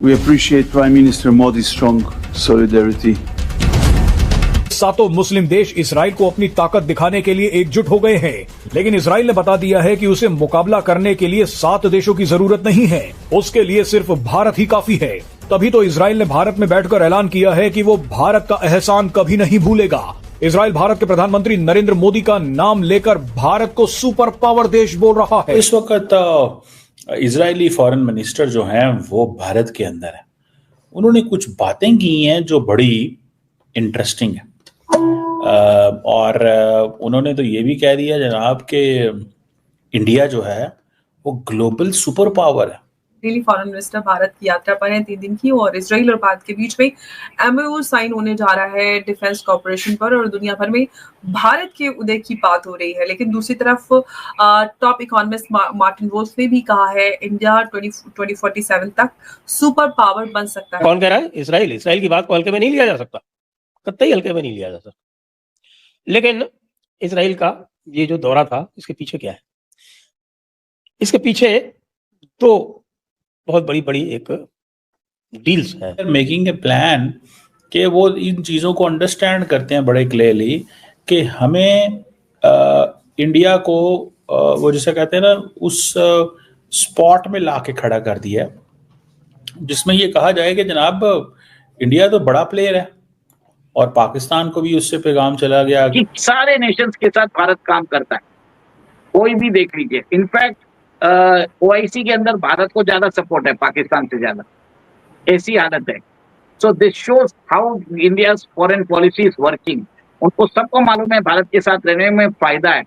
We appreciate Prime Minister Modi's strong solidarity. सातों मुस्लिम देश Israel को अपनी ताकत दिखाने के लिए एकजुट हो गए हैं, लेकिन इसराइल ने बता दिया है कि उसे मुकाबला करने के लिए 7 देशों की जरूरत नहीं है, उसके लिए सिर्फ भारत ही काफी है। तभी तो इसराइल ने भारत में बैठकर ऐलान किया है कि वो भारत का एहसान कभी नहीं भूलेगा। इसराइल भारत के प्रधानमंत्री नरेंद्र मोदी का नाम लेकर भारत को सुपर पावर देश बोल रहा है। इस वक्त इजरायली फॉरेन मिनिस्टर जो हैं वो भारत के अंदर है। उन्होंने कुछ बातें की हैं जो बड़ी इंटरेस्टिंग है, और उन्होंने तो ये भी कह दिया जनाब कि इंडिया जो है वो ग्लोबल सुपर पावर है। इजरायली फॉरेन मिनिस्टर भारत की यात्रा पर हैं 3 दिन की, और इजराइल और भारत के बीच में एमओयू साइन होने जा रहा है डिफेंस कॉर्पोरेशन पर, और दुनिया भर में भारत के उदय की बात हो रही है। लेकिन दूसरी तरफ टॉप इकोनॉमिस्ट मार्टिन रोज ने भी कहा है इंडिया 2047 तक सुपर पावर बन सकता है। कौन कह रहा है? इसराइल की बात को हल्के में नहीं लिया जा सकता, कतई हल्के में नहीं लिया जा सकता। लेकिन इसराइल का ये जो दौरा था, इसके पीछे क्या है? इसके पीछे तो बहुत बड़ी बड़ी एक डील्स है। मेकिंग ए प्लान कि वो इन चीज़ों को अंडरस्टैंड करते हैं बड़े क्लियरली कि हमें इंडिया को वो जैसे कहते हैं ना उस स्पॉट में ला के खड़ा कर दिया, जिसमें ये कहा जाए कि जनाब इंडिया तो बड़ा प्लेयर है, और पाकिस्तान को भी उससे पैगाम चला गया कि सारे नेशंस के साथ भारत काम करता है। कोई भी देख लीजिए, इनफैक्ट ओआईसी के अंदर भारत को ज्यादा सपोर्ट है पाकिस्तान से ज्यादा, ऐसी हालत है। So this shows how India's foreign policy is working. उनको सबको मालूम है भारत के साथ रहने में फायदा है।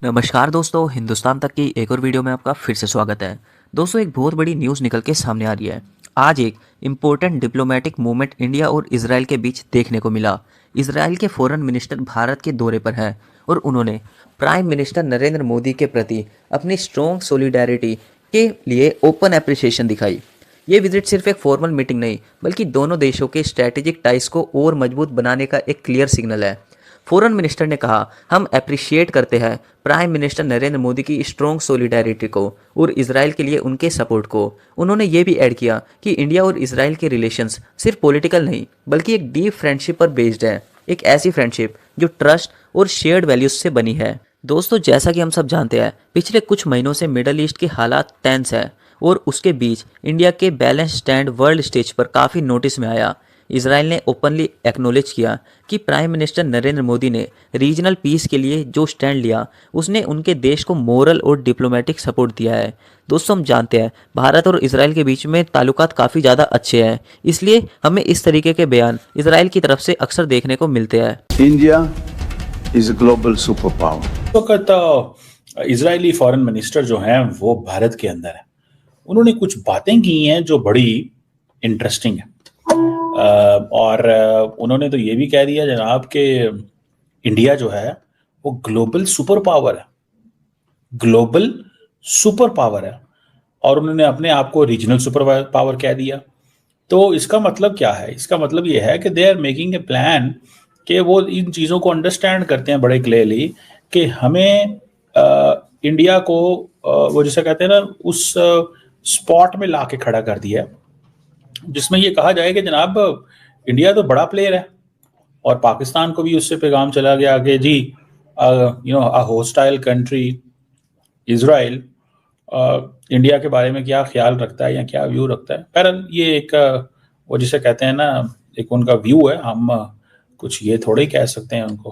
नमस्कार दोस्तों, हिंदुस्तान तक की एक और वीडियो में आपका फिर से स्वागत है। दोस्तों, एक बहुत बड़ी न्यूज़ निकल के सामने आ रही है। आज एक इम्पोर्टेंट डिप्लोमेटिक मूवमेंट इंडिया और इजराइल के बीच देखने को मिला। इजराइल के फॉरेन मिनिस्टर भारत के दौरे पर हैं और उन्होंने प्राइम मिनिस्टर नरेंद्र मोदी के प्रति अपनी स्ट्रॉन्ग सॉलिडेरिटी के लिए ओपन एप्रिसिएशन दिखाई। ये विजिट सिर्फ एक फॉर्मल मीटिंग नहीं, बल्कि दोनों देशों के स्ट्रैटेजिक टाइज को और मजबूत बनाने का एक क्लियर सिग्नल है। फॉरेन मिनिस्टर ने कहा, हम अप्रिशिएट करते हैं प्राइम मिनिस्टर नरेंद्र मोदी की स्ट्रॉन्ग सॉलिडेरिटी को और इजराइल के लिए उनके सपोर्ट को। उन्होंने ये भी ऐड किया कि इंडिया और इजराइल के रिलेशंस सिर्फ पॉलिटिकल नहीं, बल्कि एक डीप फ्रेंडशिप पर बेस्ड है, एक ऐसी फ्रेंडशिप जो ट्रस्ट और शेयर्ड वैल्यूज से बनी है। दोस्तों, जैसा कि हम सब जानते हैं, पिछले कुछ महीनों से मिडल ईस्ट के हालात टेंस है, और उसके बीच इंडिया के बैलेंस स्टैंड वर्ल्ड स्टेज पर काफ़ी नोटिस में आया। इजराइल ने ओपनली एक्नॉलेज किया कि प्राइम मिनिस्टर नरेंद्र मोदी ने रीजनल पीस के लिए जो स्टैंड लिया, उसने उनके देश को मोरल और डिप्लोमेटिक सपोर्ट दिया है। दोस्तों, हम जानते हैं भारत और इजराइल के बीच में ताल्लुकात काफ़ी ज़्यादा अच्छे हैं, इसलिए हमें इस तरीके के बयान इजराइल की तरफ से अक्सर देखने को मिलते हैं। India is a global superpower. वक्त इजरायली फॉरेन मिनिस्टर जो हैं वो भारत के अंदर है। उन्होंने कुछ बातें की हैं जो बड़ी इंटरेस्टिंग है, और उन्होंने तो ये भी कह दिया जनाब कि इंडिया जो है वो ग्लोबल सुपर पावर है, ग्लोबल सुपर पावर है, और उन्होंने अपने आप को रीजनल सुपर पावर कह दिया। तो इसका मतलब क्या है? इसका मतलब ये है कि they are making a plan कि वो इन चीज़ों को अंडरस्टैंड करते हैं बड़े क्लियरली कि हमें इंडिया को वो जैसे कहते हैं ना उस स्पॉट में ला के खड़ा कर दिया, जिसमें ये कहा जाए कि जनाब इंडिया तो बड़ा प्लेयर है, और पाकिस्तान को भी उससे पैगाम चला गया कि जी अ होस्टाइल कंट्री इजराइल इंडिया के बारे में क्या ख्याल रखता है या क्या व्यू रखता है। पर ये एक वो जिसे कहते हैं ना एक उनका व्यू है, हम कुछ ये थोड़े ही कह सकते हैं उनको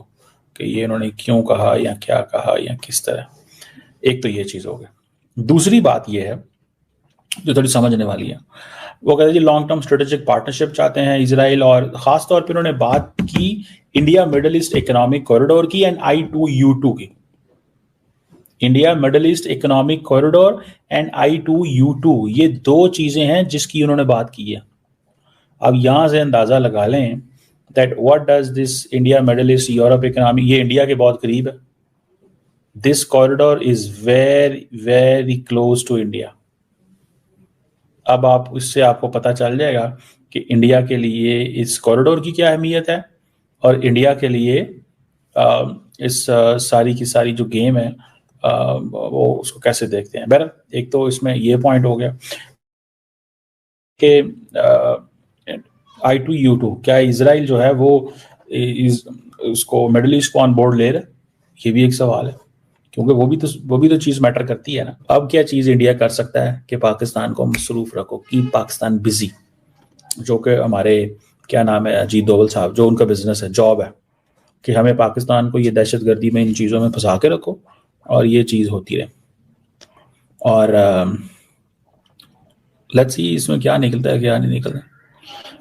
कि ये उन्होंने क्यों कहा या क्या कहा या किस तरह। एक तो ये चीज़ हो गई। दूसरी बात ये है जो थोड़ी समझने वाली है, वो कहते हैं लॉन्ग टर्म स्ट्रेटेजिक पार्टनरशिप चाहते हैं इजराइल, और ख़ास तौर पे उन्होंने बात की India Middle east economic corridor की एंड I2U2 की। India Middle east economic corridor and I2U2, ये 2 चीज़ें हैं जिसकी उन्होंने बात की है। अब यहाँ से अंदाज़ा लगा लें that what does this India Middle East Europe economy, ये इंडिया के बहुत करीब है। This corridor is very very close to India. अब आप इससे आपको पता चल जाएगा कि इंडिया के लिए इस कॉरिडोर की क्या अहमियत है, और इंडिया के लिए इस सारी की सारी जो गेम है वो उसको कैसे देखते हैं। बहरहाल, एक तो इसमें ये पॉइंट हो गया। कि I2U2 क्या इसराइल जो है वो उसको मिडिल ईस्ट को ऑन बोर्ड ले रहा है? ये भी एक सवाल है, क्योंकि वो भी तो चीज मैटर करती है ना। अब क्या चीज इंडिया कर सकता है कि पाकिस्तान को मसरूफ रखो, कीप पाकिस्तान बिजी, जो कि हमारे क्या नाम है अजीत डोवल साहब, जो उनका बिजनेस है, जॉब है कि हमें पाकिस्तान को ये दहशतगर्दी में इन चीज़ों में फंसा के रखो और ये चीज़ होती रहे। और लेट्स सी इसमें क्या निकलता है क्या नहीं निकलता।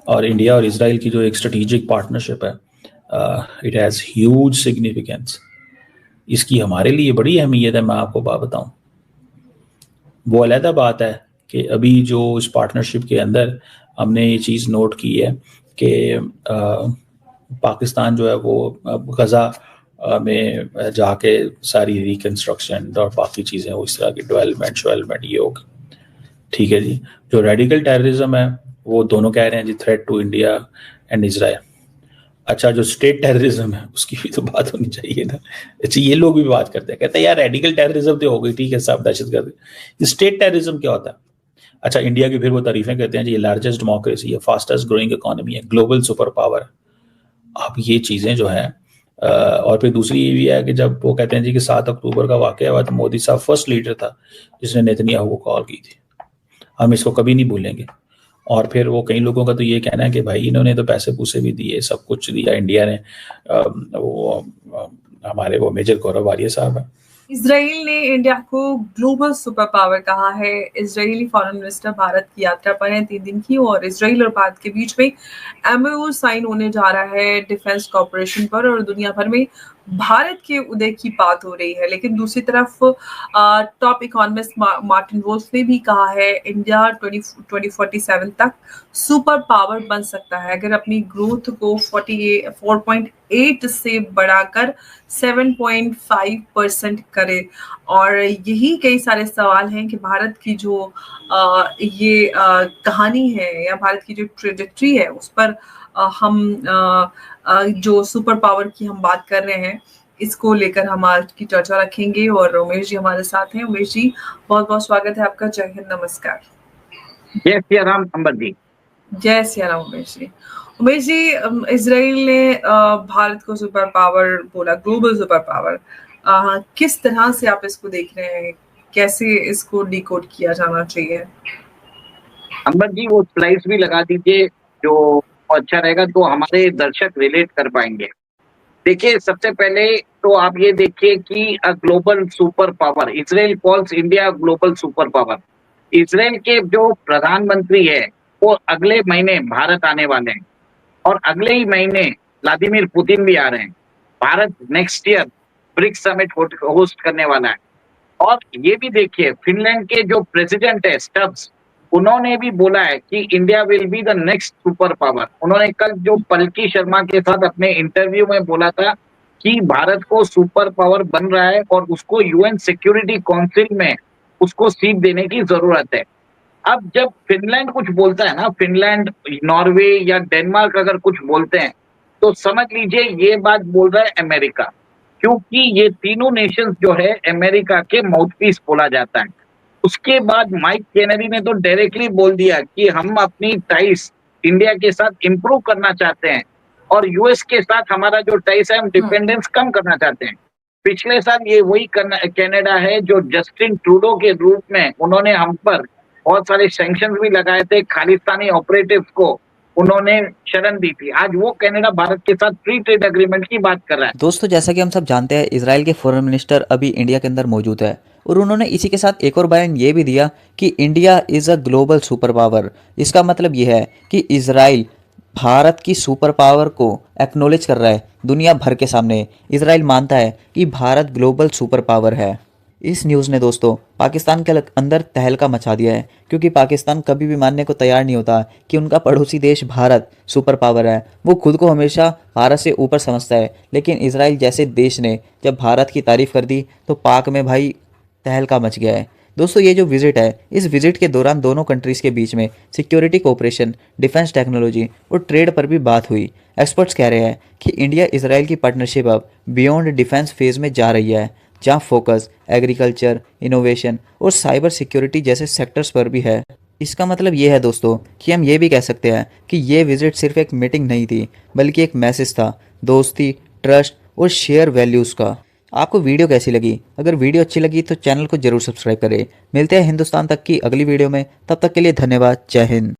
और इंडिया और इसराइल की जो एक स्ट्रेटेजिक पार्टनरशिप है, इट हैज़ ह्यूज सिग्निफिकेंस। इसकी हमारे लिए बड़ी अहमियत है। मैं आपको बात बताऊं, वो अलहदा बात है कि अभी जो इस पार्टनरशिप के अंदर हमने ये चीज़ नोट की है कि पाकिस्तान जो है वो गज़ा में जाके सारी रिकन्स्ट्रक्शन और बाकी चीज़ें वो इस तरह की डेवलपमेंट ये होगी। ठीक है जी। जो रेडिकल टेररिज्म है वो दोनों कह रहे हैं जी threat to India and Israel. अच्छा, जो स्टेट टेररिज्म है उसकी भी तो बात होनी चाहिए ना। अच्छा, ये लोग भी बात करते हैं, कहते हैं यार रेडिकल टेररिज्म तो हो गई, ठीक है, सब दहशतगर्द। स्टेट टेररिज्म क्या होता है? अच्छा, इंडिया की फिर वो तारीफें कहते हैं जी ये लार्जेस्ट डेमोक्रेसी है, फास्टेस्ट ग्रोइंग इकोनॉमी है, ग्लोबल सुपर पावर। अब ये चीज़ें जो हैं और फिर दूसरी ये भी है कि जब वो कहते हैं जी कि 7 अक्टूबर का वाक़या हुआ तो मोदी साहब फर्स्ट लीडर था जिसने नेतन्याहू को कॉल की थी, हम इसको कभी नहीं भूलेंगे। और फिर वो कई लोगों का तो ये कहना है कि भाई इन्होंने तो पैसे पूसे भी दिए, सब कुछ दिया इंडिया ने। हमारे वो मेजर गौरव आर्य साहब है। इजराइल ने इंडिया को ग्लोबल सुपर पावर कहा है। इजरायली फॉरेन मिनिस्टर भारत की यात्रा पर हैं 3 दिन की, और इजराइल और भारत के बीच में एमओयू साइन होने जा रहा है डिफेंस कॉर्पोरेशन पर, और दुनिया भर में भारत के उदय की बात हो रही है। लेकिन दूसरी तरफ टॉप इकोनॉमिस्ट मार्टिन वोल्फ ने भी कहा है इंडिया 2047 तक सुपर पावर बन सकता है अगर अपनी ग्रोथ को 4.8 से बढ़ाकर 7.5% करे। और यही कई सारे सवाल हैं कि भारत की जो ये कहानी है या भारत की जो ट्रेजेक्ट्री है उस पर हम जो सुपर पावर की हम बात कर रहे हैं इसको लेकर हम आज की चर्चा रखेंगे। और उमेश जी हमारे साथ हैं। उमेश जी, बहुत बहुत स्वागत है आपका। जय हिंद, नमस्कार। जय सिया राम अंबर जी। जय सिया राम उमेश जी। उमेश जी, इजराइल ने भारत को सुपर पावर बोला, ग्लोबल सुपर पावर। किस तरह से आप इसको देख रहे हैं, कैसे इसको डिकोड किया जाना चाहिए? अंबर जी, वो स्लाइड्स भी लगा दीजिए जो अच्छा रहेगा, तो हमारे दर्शक रिलेट कर पाएंगे। देखिए, सबसे पहले तो आप ये देखिए कि global super power, Israel calls India global super power. Israel के जो प्रधानमंत्री है वो अगले महीने भारत आने वाले हैं, और अगले ही महीने व्लादिमीर पुतिन भी आ रहे हैं। Bharat next year BRICS summit host करने वाला है। और ये भी देखिए, फिनलैंड के जो प्रेसिडेंट है स्टब्स, उन्होंने भी बोला है कि India will be the next super power. उन्होंने कल जो पलकी शर्मा के साथ अपने इंटरव्यू में बोला था कि भारत को सुपर पावर बन रहा है और उसको यूएन सिक्योरिटी काउंसिल में उसको सीट देने की जरूरत है। अब जब फिनलैंड कुछ बोलता है ना, फिनलैंड, नॉर्वे या डेनमार्क अगर कुछ बोलते हैं तो समझ लीजिए ये बात बोल रहा है अमेरिका, क्योंकि ये तीनों नेशंस जो है अमेरिका के माउथपीस बोला जाता है। उसके बाद माइक केनेडी ने तो डायरेक्टली बोल दिया कि हम अपनी टाइस इंडिया के साथ इंप्रूव करना चाहते हैं, और यूएस के साथ हमारा जो टाइस है हम डिपेंडेंस कम करना चाहते हैं। पिछले साल ये वही कनाडा है जो जस्टिन ट्रूडो के रूप में उन्होंने हम पर बहुत सारे सैंक्शंस भी लगाए थे, खालिस्तानी ऑपरेटिव्स को उन्होंने शरण दी थी। आज वो कनाडा भारत के साथ फ्री ट्रेड एग्रीमेंट की बात कर रहा है। दोस्तों, जैसा कि हम सब जानते हैं, इजराइल के फॉरेन मिनिस्टर अभी इंडिया के अंदर मौजूद है, और उन्होंने इसी के साथ एक और बयान ये भी दिया कि India is a global super power. इसका मतलब ये है कि इजराइल भारत की सुपर पावर को एक्नॉलेज कर रहा है दुनिया भर के सामने। इजराइल मानता है कि भारत ग्लोबल सुपर पावर है। इस न्यूज़ ने दोस्तों पाकिस्तान के अंदर तहलका मचा दिया है, क्योंकि पाकिस्तान कभी भी मानने को तैयार नहीं होता कि उनका पड़ोसी देश भारत सुपर पावर है। वो खुद को हमेशा भारत से ऊपर समझता है, लेकिन इजराइल जैसे देश ने जब भारत की तारीफ कर दी तो पाक में भाई तहलका मच गया है। दोस्तों, ये जो विजिट है, इस विजिट के दौरान दोनों कंट्रीज़ के बीच में सिक्योरिटी कोऑपरेशन, डिफेंस टेक्नोलॉजी और ट्रेड पर भी बात हुई। एक्सपर्ट्स कह रहे हैं कि इंडिया इजराइल की पार्टनरशिप अब बियॉन्ड डिफेंस फेज में जा रही है, जहां फोकस एग्रीकल्चर, इनोवेशन और साइबर सिक्योरिटी जैसे सेक्टर्स पर भी है। इसका मतलब ये है दोस्तों कि हम ये भी कह सकते हैं कि ये विजिट सिर्फ एक मीटिंग नहीं थी, बल्कि एक मैसेज था दोस्ती, ट्रस्ट और शेयर वैल्यूज़ का। आपको वीडियो कैसी लगी? अगर वीडियो अच्छी लगी तो चैनल को जरूर सब्सक्राइब करें। मिलते हैं हिंदुस्तान तक की अगली वीडियो में, तब तक के लिए धन्यवाद। जय हिंद।